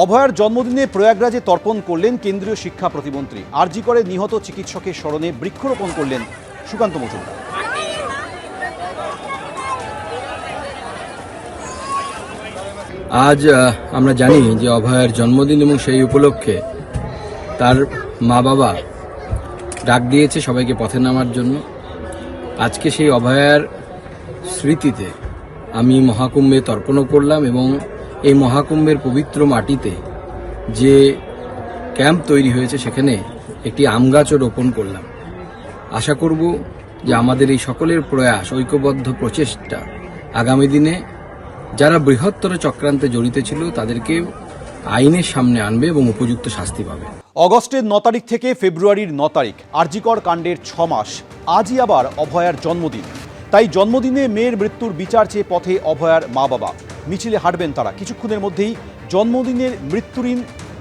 অভয়ার জন্মদিনে প্রয়াগরাজে তর্পণ করলেন কেন্দ্রীয় শিক্ষা প্রতিমন্ত্রী। আরজি করে নিহত চিকিৎসকের স্মরণে বৃক্ষরোপণ করলেন সুকান্ত মজুমদার। আজ আমরা জানি যে অভয়ার জন্মদিন এবং সেই উপলক্ষে তার মা বাবা ডাক দিয়েছে সবাইকে পথে নামার জন্য। আজকে সেই অভয়ার স্মৃতিতে আমি মহাকুম্ভে তর্পণও করলাম এবং এই মহাকুম্ভের পবিত্র মাটিতে যে ক্যাম্প তৈরি হয়েছে সেখানে একটি আম গাছও রোপণ করলাম। আশা করব যে আমাদের এই সকলের প্রয়াস, ঐক্যবদ্ধ প্রচেষ্টা আগামী দিনে যারা বৃহত্তর চক্রান্তে জড়িত ছিল তাদেরকে আইনের সামনে আনবে এবং উপযুক্ত শাস্তি পাবে। অগস্টের 9 তারিখ থেকে ফেব্রুয়ারির 9 তারিখ আরজিকর কাণ্ডের 6 মাস। আজই আবার অভয়ার জন্মদিন। তাই জন্মদিনে মেয়ের মৃত্যুর বিচার চেয়ে পথে অভয়ার মা বাবা। মিছিলে হাঁটবেন তারা। কিছুক্ষণের মধ্যেই জন্মদিনের মৃত্যুঋণ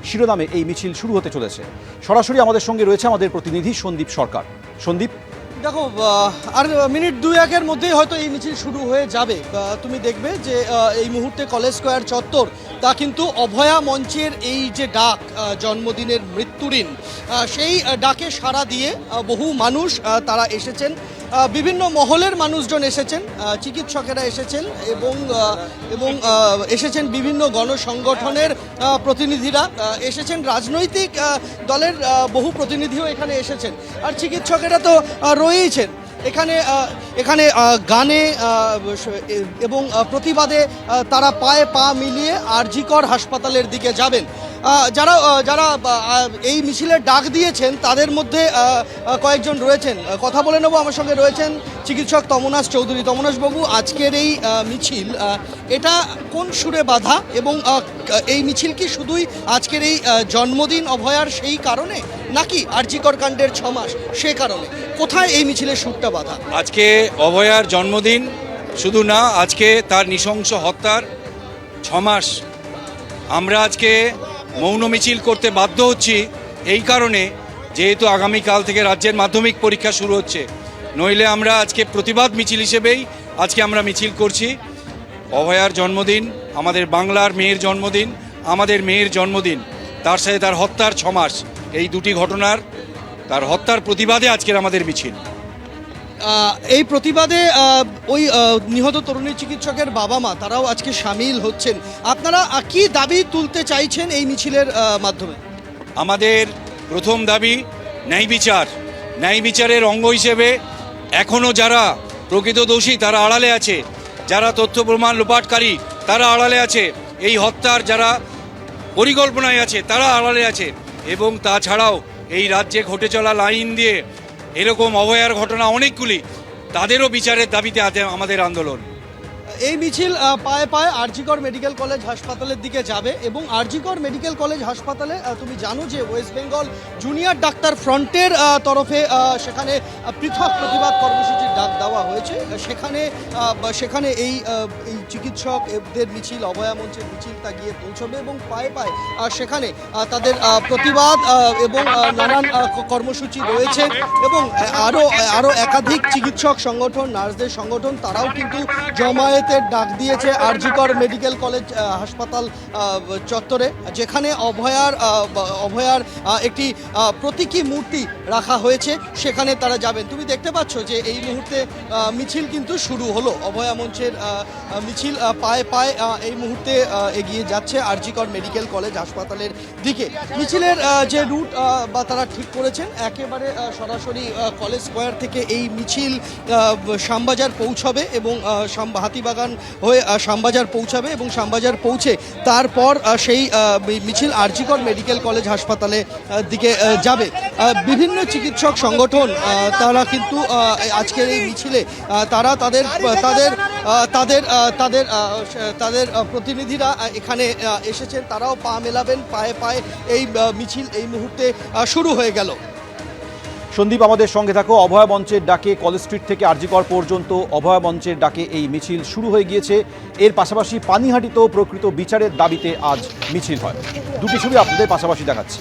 শিরোনামে এই মিছিল শুরু হতে চলেছে। সরাসরি আমাদের সঙ্গে রয়েছে আমাদের প্রতিনিধি সন্দীপ সরকার। সন্দীপ, দেখো, আর মিনিট দুয়েকের মধ্যেই হয়তো এই মিছিল শুরু হয়ে যাবে। তুমি দেখবে যে এই মুহূর্তে কলেজ স্কোয়ার চত্বর তা কিন্তু অভয়া মঞ্চের এই যে ডাক, জন্মদিনের মৃত্যুঋণ, সেই ডাকে সাড়া দিয়ে বহু মানুষ তারা এসেছেন। বিভিন্ন মহলের মানুষজন এসেছেন, চিকিৎসকেরা এসেছেন এবং এসেছেন বিভিন্ন গণসংগঠনের প্রতিনিধিরা এসেছেন, রাজনৈতিক দলের বহু প্রতিনিধিও এখানে এসেছেন। আর চিকিৎসকেরা তো রয়েইছেন এখানে গানে এবং প্রতিবাদে তারা পায়ে পা মিলিয়ে আরজিকর হাসপাতালের দিকে যাবেন। যারা এই মিছিলের ডাক দিয়েছেন তাদের মধ্যে কয়েকজন রয়েছেন, কথা বলে নেব। আমার সঙ্গে রয়েছেন চিকিৎসক তমনাশ চৌধুরী। তমনাশবাবু, আজকের এই মিছিল এটা কোন সুরে বাঁধা এবং এই মিছিল কি শুধুই আজকের এই জন্মদিন অভয়ার সেই কারণে, নাকি আরজিকর কাণ্ডের 6 মাস সে কারণে? কোথায় এই মিছিলের সুরটা বাঁধা? আজকে অভয়ার জন্মদিন শুধু না, আজকে তার নৃশংস হত্যার 6 মাস। আমরা আজকে মৌন মিছিল করতে বাধ্য হচ্ছি এই কারণে, যেহেতু আগামীকাল থেকে রাজ্যের মাধ্যমিক পরীক্ষা শুরু হচ্ছে। নইলে আমরা আজকে প্রতিবাদ মিছিল হিসেবেই আজকে আমরা মিছিল করছি। অভয়ার জন্মদিন, আমাদের বাংলার মেয়ের জন্মদিন, আমাদের মেয়ের জন্মদিন, তার সাথে তার হত্যার 6 মাস, এই দুটি ঘটনার, তার হত্যার প্রতিবাদে আজকের আমাদের মিছিল। এই প্রতিবাদে ওই নিহত তরুণী চিকিৎসকের বাবা মা তারাও আজকে সামিল হচ্ছেন। আপনারা কি দাবি তুলতে চাইছেন এই মিছিলের মাধ্যমে? আমাদের প্রথম দাবি ন্যায় বিচার। ন্যায় বিচারের অঙ্গ হিসেবে এখনও যারা প্রকৃত দোষী তারা আড়ালে আছে, যারা তথ্য প্রমাণ লোপাটকারী তারা আড়ালে আছে, এই হত্যার যারা পরিকল্পনায় আছে তারা আড়ালে আছে, এবং তাছাড়াও এই রাজ্যে ঘটে চলা লাইন দিয়ে এরকম অভয়ার ঘটনা অনেকগুলি, তাদেরও বিচারের দাবিতে আছে আমাদের আন্দোলন। এই মিছিল পায়ে পায়ে আরজিকর মেডিকেল কলেজ হাসপাতালের দিকে যাবে এবং আরজিকর মেডিকেল কলেজ হাসপাতালে তুমি জানো যে ওয়েস্ট বেঙ্গল জুনিয়র ডাক্তার ফ্রন্টের তরফে সেখানে পৃথক প্রতিবাদ কর্মসূচির ডাক দেওয়া হয়েছে। সেখানে এই চিকিৎসকদের মিছিল, অভয়া মঞ্চের মিছিল তা গিয়ে পৌঁছবে এবং পায়ে পায়ে সেখানে তাদের প্রতিবাদ এবং নানান কর্মসূচি রয়েছে। এবং আরও একাধিক চিকিৎসক সংগঠন, নার্সদের সংগঠন তারাও কিন্তু জমায়েতের ডাক দিয়েছে আরজিকর মেডিকেল কলেজ হাসপাতাল চত্বরে, যেখানে অভয়ার একটি প্রতীকী মূর্তি রাখা হয়েছে, সেখানে তারা যাবেন। তুমি দেখতে পাচ্ছ যে এই মুহূর্তে মিছিল কিন্তু শুরু হলো। অভয়া মঞ্চের মিছিল পায়ে পায়ে এই মুহূর্তে এগিয়ে যাচ্ছে আরজিকর মেডিকেল কলেজ হাসপাতালের দিকে। মিছিলের যে রুট বা তারা ঠিক করেছেন, একেবারে সরাসরি কলেজ স্কোয়ার থেকে এই মিছিল শ্যামবাজার পৌঁছবে এবং হাতিবাগান হয়ে শ্যামবাজার পৌঁছাবে এবং শ্যামবাজার পৌঁছে তারপর সেই মিছিল আরজিকর মেডিকেল কলেজ হাসপাতালে দিকে যাবে। বিভিন্ন চিকিৎসক সংগঠন তারা কিন্তু আজকের এই মিছিলে তারা তাদের প্রতিনিধিরা এখানে এসেছেন, তারাও পা মেলাবেন। পায়ে পায়ে এই মিছিল এই মুহূর্তে শুরু হয়ে গেল। সন্দীপ, আমাদের সঙ্গে থাকো। অভয়া মঞ্চের ডাকে কলেজ স্ট্রিট থেকে আরজিকর পর্যন্ত অভয়া মঞ্চের ডাকে এই মিছিল শুরু হয়ে গিয়েছে। এর পাশাপাশি পানিহাটিতেও প্রকৃত বিচারের দাবিতে আজ মিছিল হয়। দুটি ছবি আপনাদের পাশাপাশি দেখাচ্ছি।